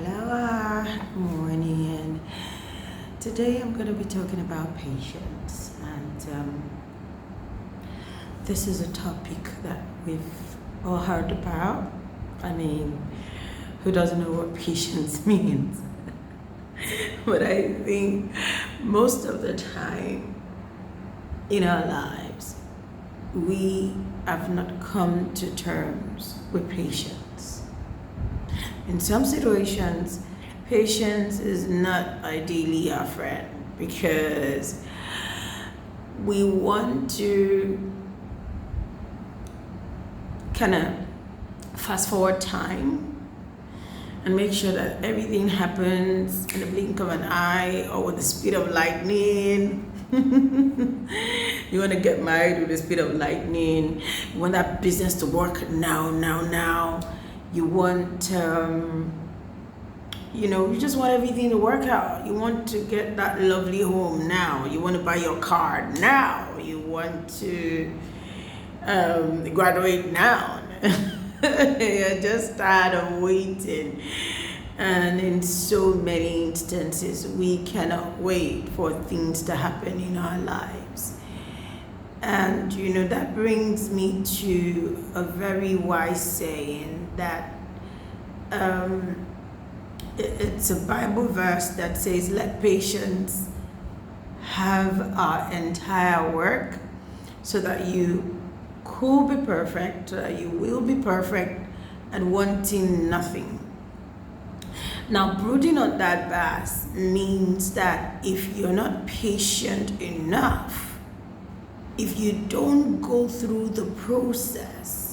Aloha, good morning. Today I'm going to be talking about patience, and this is a topic that we've all heard about. I mean, who doesn't know what patience means? But I think most of the time in our lives, we have not come to terms with patience. In some situations, patience is not ideally our friend because we want to kind of fast forward time and make sure that everything happens in the blink of an eye or with the speed of lightning. You want to get married with the speed of lightning. You want that business to work now. You want, you just want everything to work out. You want to get that lovely home now. You want to buy your car now. You want to graduate now. You're just tired of waiting. And in so many instances, we cannot wait for things to happen in our lives. And that brings me to a very wise saying that it's a Bible verse that says, let patience have our entire work so that you could be perfect, you will be perfect, and wanting nothing. Now, brooding on that verse means that if you're not patient enough, if you don't go through the process,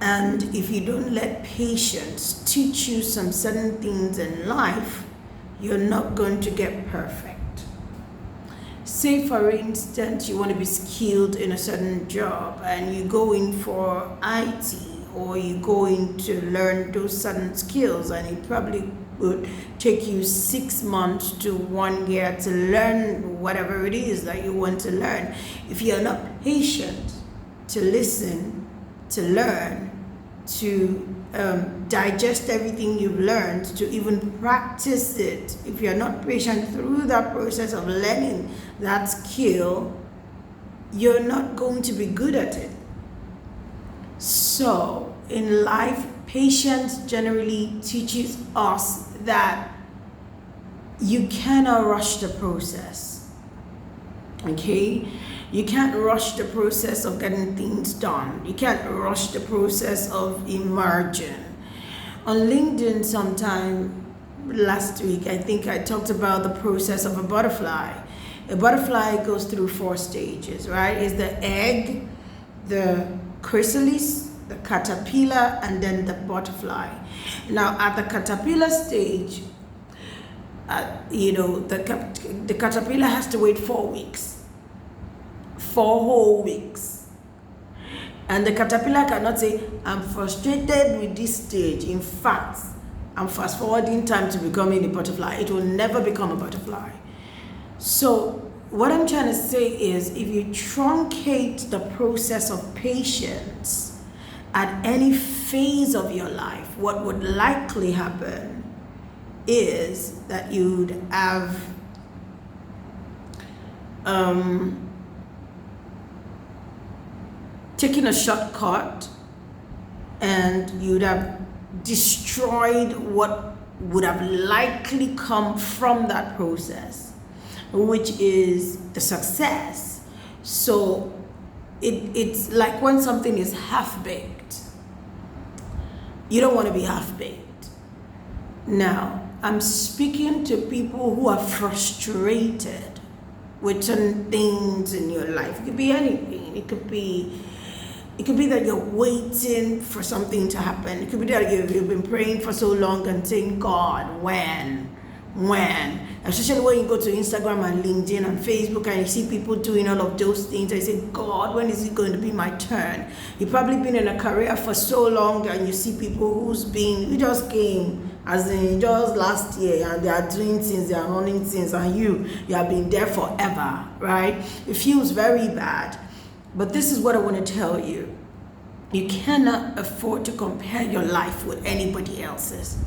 and if you don't let patience teach you some certain things in life, you're not going to get perfect. Say, for instance, you want to be skilled in a certain job and you go in for IT, or you go in to learn those certain skills, and it probably would take you 6 months to 1 year to learn whatever it is that you want to learn. If you're not patient to listen, to learn, to digest everything you've learned, to even practice it, if you're not patient through that process of learning that skill, you're not going to be good at it. So in life, patience generally teaches us that you cannot rush the process. Okay? You can't rush the process of getting things done. You can't rush the process of emerging. On LinkedIn sometime last week, I think I talked about the process of a butterfly. A butterfly goes through 4 stages, right? It's the egg, the chrysalis, the caterpillar, and then the butterfly. Now, at the caterpillar stage, the caterpillar has to wait 4 weeks. 4 whole weeks. And the caterpillar cannot say, I'm frustrated with this stage. In fact, I'm fast forwarding time to becoming a butterfly. It will never become a butterfly. So what I'm trying to say is, if you truncate the process of patience at any phase of your life, what would likely happen is that you'd have taken a shortcut, and you'd have destroyed what would have likely come from that process, which is the success. So it's like when something is half-baked. You don't want to be half-baked. Now, I'm speaking to people who are frustrated with certain things in your life. It could be anything. It could be that you're waiting for something to happen. It could be that you've been praying for so long and saying, God, when? Especially when you go to Instagram and LinkedIn and Facebook and you see people doing all of those things, and you say, God, when is it going to be my turn? You've probably been in a career for so long and you see people who just came, as in just last year, and they are doing things, they are running things, and you have been there forever, right? It feels very bad. But this is what I want to tell you. You cannot afford to compare your life with anybody else's.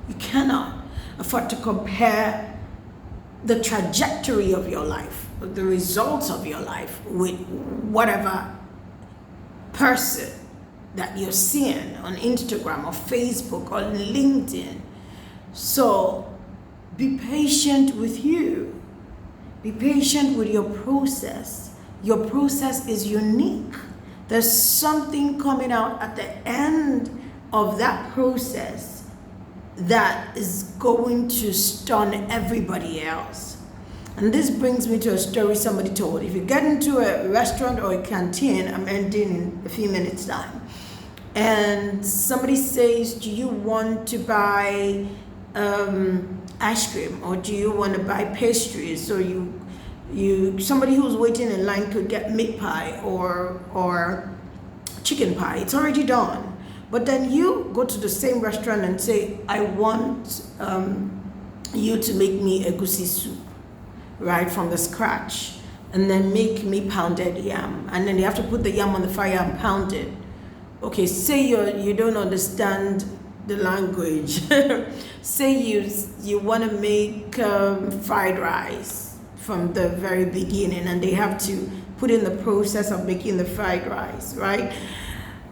You cannot afford to compare the trajectory of your life, the results of your life, with whatever person that you're seeing on Instagram or Facebook or LinkedIn. So be patient with you. Be patient with your process. Your process is unique. There's something coming out at the end of that process that is going to stun everybody else. And this brings me to a story somebody told. If you get into a restaurant or a canteen, I'm ending in a few minutes time, and somebody says, do you want to buy ice cream, or do you want to buy pastries? So somebody who's waiting in line could get meat pie or chicken pie. It's already done. But then you go to the same restaurant and say, I want you to make me egusi soup, right, from the scratch, and then make me pounded yam, and then you have to put the yam on the fire and pound it. Okay, say you don't understand the language. Say you want to make fried rice from the very beginning, and they have to put in the process of making the fried rice, right?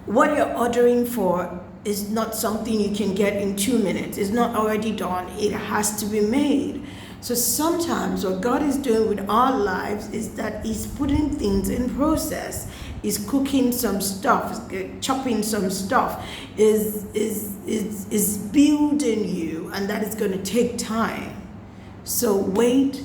What you're ordering for is not something you can get in 2 minutes. It's not already done. It has to be made. So sometimes what God is doing with our lives is that He's putting things in process. He's cooking some stuff, chopping some stuff, is building you, and that is going to take time. So wait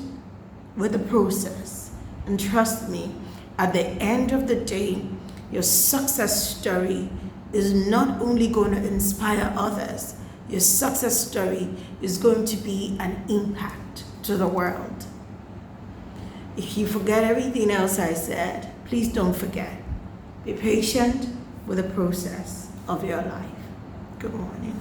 with the process, and trust me, at the end of the day, your success story is not only going to inspire others, your success story is going to be an impact to the world. If you forget everything else I said, please don't forget. Be patient with the process of your life. Good morning.